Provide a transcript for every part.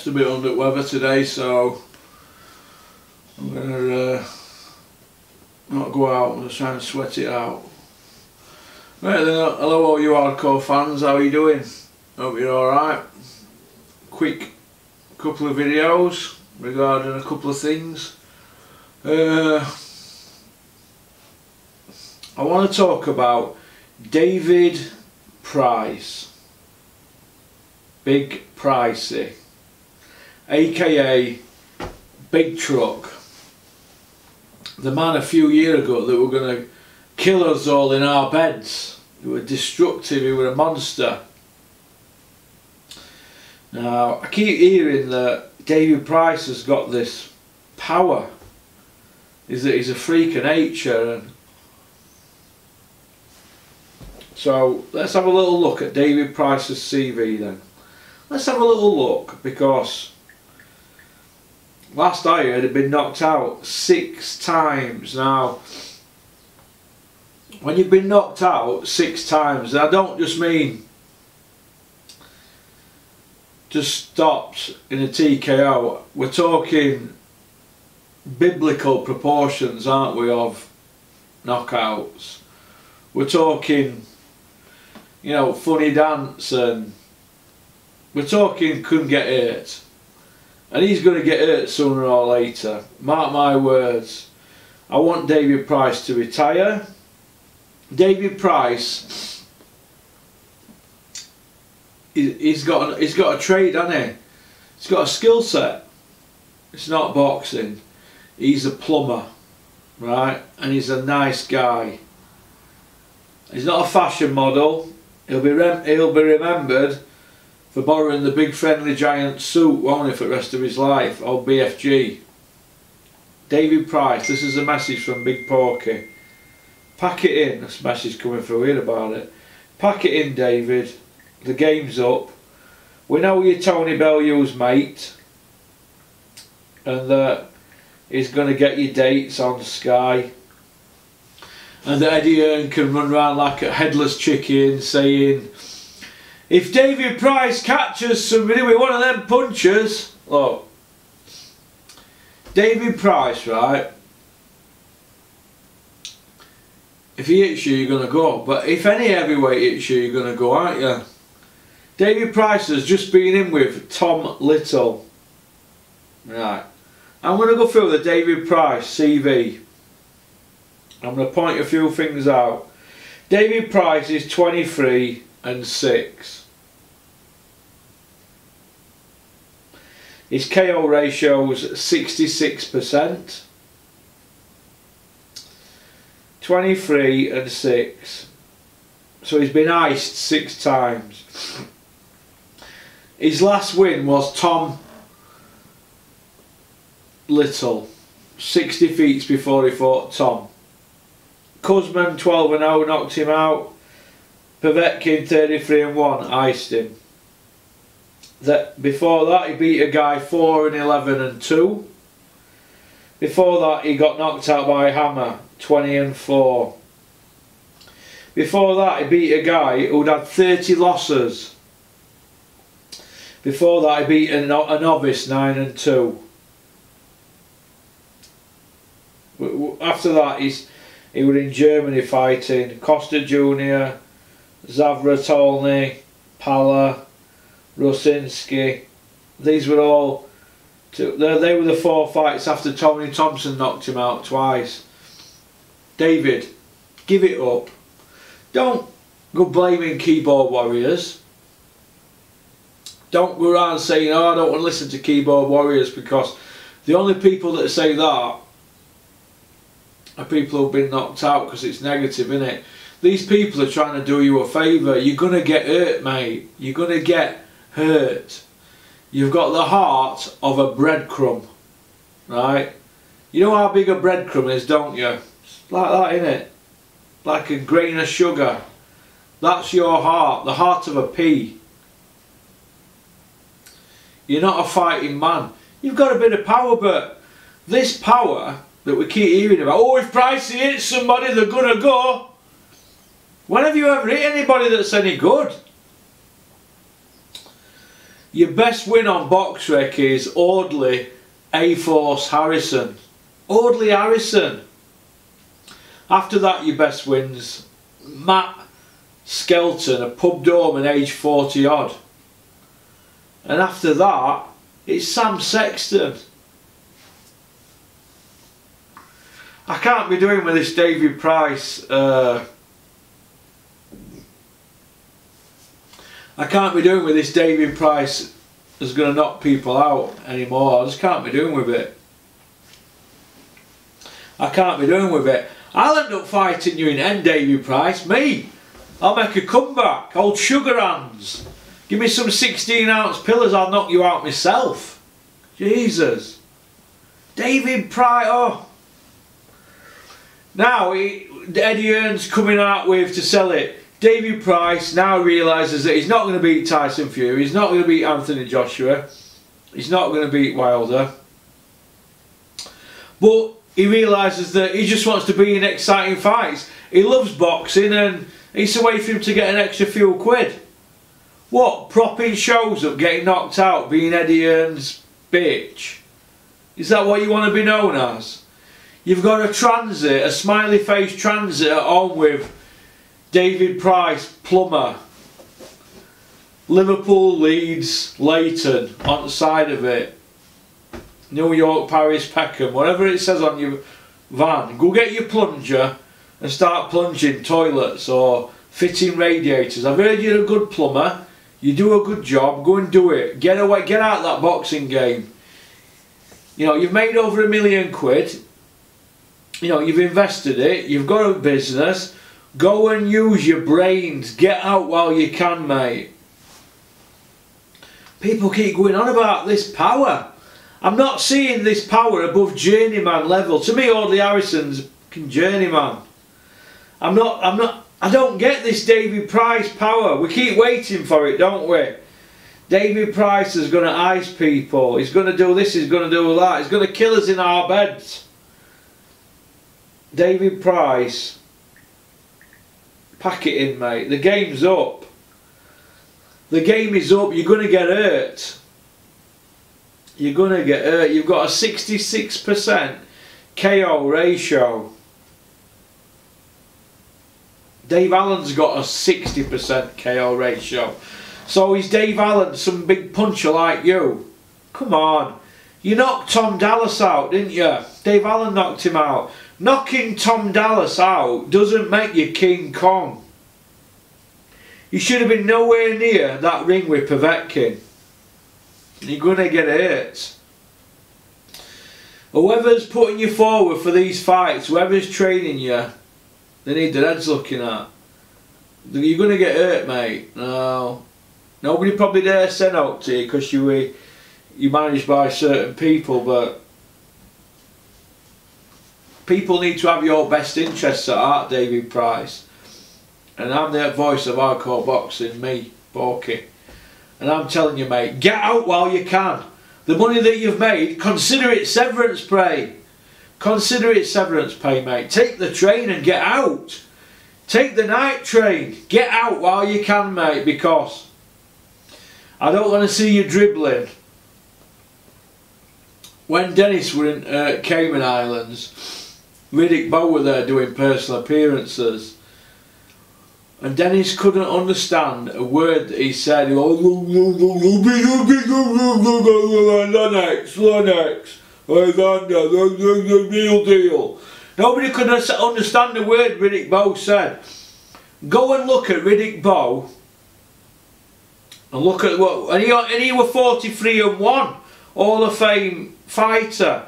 Just a bit under the weather today, so I'm gonna not go out. I'm just trying to sweat it out. Right then, hello all you hardcore fans, how are you doing? Hope you're alright. Quick couple of videos regarding a couple of things. I want to talk about David Price, Big Pricey, aka Big Truck. The man a few years ago that were going to kill us all in our beds. He was destructive, he was a monster. Now I keep hearing that David Price has got this power. He's a freak of nature, and so let's have a little look at David Price's CV then. Let's have a little look, because last I heard he'd been knocked out 6 times. Now, when you've been knocked out 6 times, I don't just mean just stopped in a TKO. We're talking biblical proportions, aren't we, of knockouts. We're talking, you know, funny dance, and we're talking couldn't get hurt. And he's going to get hurt sooner or later. Mark my words. I want David Price to retire. David Price, he's got a trade, hasn't he? He's got a skill set. It's not boxing. He's a plumber, right? And he's a nice guy. He's not a fashion model. He'll be remembered for borrowing the big friendly giant suit, won't he, for the rest of his life? Old BFG. David Price, this is a message from Big Porky. Pack it in. This message coming through here about it. Pack it in, David. The game's up. We know you're Tony Bellew's mate, and that he's going to get you dates on Sky, and that Eddie Hearn can run around like a headless chicken saying, if David Price catches somebody with one of them punches. Look, David Price, right, if he hits you, you're going to go. But if any heavyweight hits you, you're going to go, aren't you? David Price has just been in with Tom Little. Right. I'm going to go through the David Price CV. I'm going to point a few things out. David Price is 23 and 6. His KO ratio is 66%. 23 and 6. So he's been iced 6 times. His last win was Tom Little, 6 defeats before he fought Tom. Kuzman 12 and 0 knocked him out. Povetkin 33 and 1 iced him. Before that he beat a guy 4 and 11 and 2. Before that he got knocked out by Hammer 20 and 4. Before that he beat a guy who'd had 30 losses. Before that he beat a novice 9 and 2. After that he was in Germany fighting Costa Jr., Zavratolny, Pala, Rosinski. These were all they were the 4 fights after Tony Thompson knocked him out twice. David, give it up. Don't go blaming keyboard warriors. Don't go around saying, oh, I don't want to listen to keyboard warriors, because the only people that say that are people who've been knocked out, because it's negative, isn't it? These people are trying to do you a favour. You're going to get hurt, mate. You're going to get hurt. You've got the heart of a breadcrumb, right? You know how big a breadcrumb is, don't you? It's like that, innit? Like a grain of sugar. That's your heart, the heart of a pea. You're not a fighting man. You've got a bit of power, but this power that we keep hearing about, oh, if Pricey hits somebody, they're gonna go. When have you ever hit anybody that's any good? Your best win on BoxRec is Audley A-Force Harrison. Audley Harrison. After that, your best wins Matt Skelton, a pub doorman, age 40 odd. And after that, it's Sam Sexton. I can't be doing with this David Price. I can't be doing with this David Price that's going to knock people out anymore. I just can't be doing with it. I can't be doing with it. I'll end up fighting you in end, David Price. Me. I'll make a comeback. Old sugar hands. Give me some 16-ounce pillars, I'll knock you out myself. Jesus. David Price, oh. Now, Eddie Hearn's coming out with to sell it. David Price now realises that he's not going to beat Tyson Fury. He's not going to beat Anthony Joshua. He's not going to beat Wilder. But he realises that he just wants to be in exciting fights. He loves boxing and it's a way for him to get an extra few quid. What? Propping shows up, getting knocked out, being Eddie Hearn's bitch? Is that what you want to be known as? You've got a transit, a smiley face transit at home with David Price, plumber. Liverpool, Leeds, Leighton on the side of it. New York, Paris, Peckham, whatever it says on your van. Go get your plunger and start plunging toilets or fitting radiators. I've heard you're a good plumber. You do a good job. Go and do it. Get away. Get out of that boxing game. You know, you've made over £1 million. You know, you've invested it. You've got a business. Go and use your brains. Get out while you can, mate. People keep going on about this power. I'm not seeing this power above journeyman level. To me, Audley Harrison's a fucking journeyman. I don't get this David Price power. We keep waiting for it, don't we? David Price is going to ice people. He's going to do this, he's going to do that. He's going to kill us in our beds. David Price. Pack it in, mate. The game's up. The game is up. You're going to get hurt. You're going to get hurt. You've got a 66% KO ratio. Dave Allen's got a 60% KO ratio. So is Dave Allen some big puncher like you? Come on. You knocked Tom Dallas out, didn't you? Dave Allen knocked him out. Knocking Tom Dallas out doesn't make you King Kong. You should have been nowhere near that ring with Povetkin. You're going to get hurt. Whoever's putting you forward for these fights, whoever's training you, they need their heads looking at. You're going to get hurt, mate. No. Nobody probably dare send out to you because you're managed by certain people, but people need to have your best interests at heart, David Price. And I'm the voice of hardcore boxing, me, Porky. And I'm telling you, mate, get out while you can. The money that you've made, consider it severance pay. Consider it severance pay, mate. Take the train and get out. Take the night train. Get out while you can, mate, because I don't want to see you dribbling. When Dennis were in Cayman Islands, Riddick Bowe were there doing personal appearances. And Dennis couldn't understand a word that he said. Lennox, the real deal. Nobody could understand the word Riddick Bowe said. Go and look at Riddick Bowe. And look at what, and he was 43-1, Hall of Fame fighter.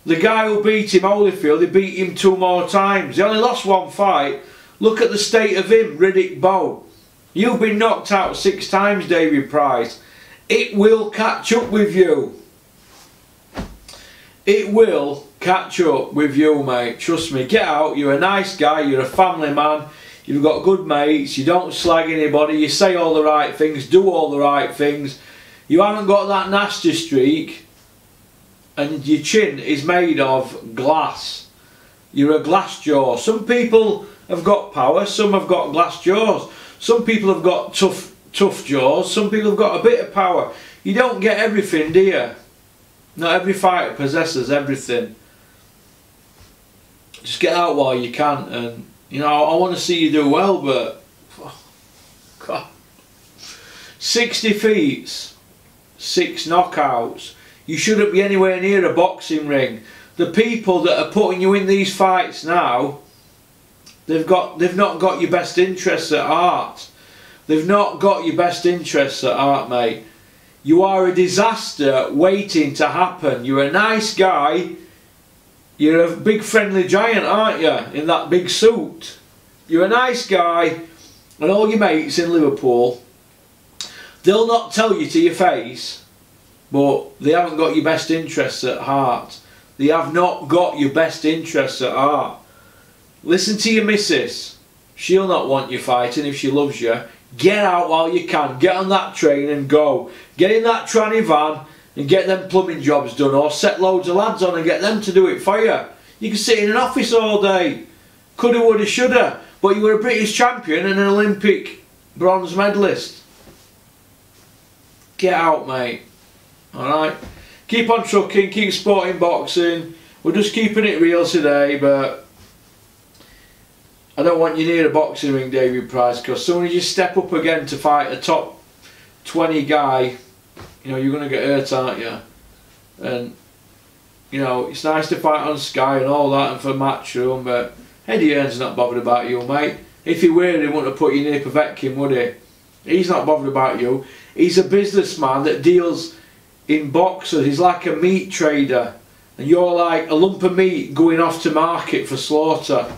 The guy who beat him, Holyfield, he beat him 2 more times. He only lost 1 fight. Look at the state of him, Riddick Bowe. You've been knocked out 6 times, David Price. It will catch up with you. It will catch up with you, mate. Trust me. Get out. You're a nice guy. You're a family man. You've got good mates. You don't slag anybody. You say all the right things. Do all the right things. You haven't got that nasty streak. And your chin is made of glass. You're a glass jaw. Some people have got power. Some have got glass jaws. Some people have got tough jaws. Some people have got a bit of power. You don't get everything, do you? Not every fighter possesses everything. Just get out while you can, and you know, I want to see you do well, but God, 6 defeats, 6 knockouts. You shouldn't be anywhere near a boxing ring. The people that are putting you in these fights now, they've not got your best interests at heart. They've not got your best interests at heart, mate. You are a disaster waiting to happen. You're a nice guy. You're a big friendly giant, aren't you? In that big suit. You're a nice guy. And all your mates in Liverpool, they'll not tell you to your face, but they haven't got your best interests at heart. They have not got your best interests at heart. Listen to your missus. She'll not want you fighting if she loves you. Get out while you can. Get on that train and go. Get in that tranny van and get them plumbing jobs done, or set loads of lads on and get them to do it for you. You can sit in an office all day. Coulda, woulda, shoulda. But you were a British champion and an Olympic bronze medalist. Get out, mate. Alright? Keep on trucking, keep sporting boxing. We're just keeping it real today, but I don't want you near a boxing ring, David Price, because as soon as you step up again to fight a top 20 guy, you know, you're going to get hurt, aren't you? And, you know, it's nice to fight on Sky and all that and for Matchroom, but Eddie Hearn's not bothered about you, mate. If he were, he wouldn't have put you near Povetkin, would he? He's not bothered about you. He's a businessman that deals in boxers. He's like a meat trader. And you're like a lump of meat going off to market for slaughter.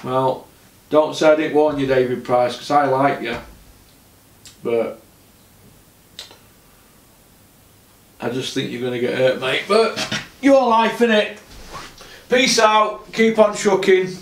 Well, don't say I didn't warn you, David Price, because I like you. But I just think you're going to get hurt, mate. But your life, innit? Peace out. Keep on trucking.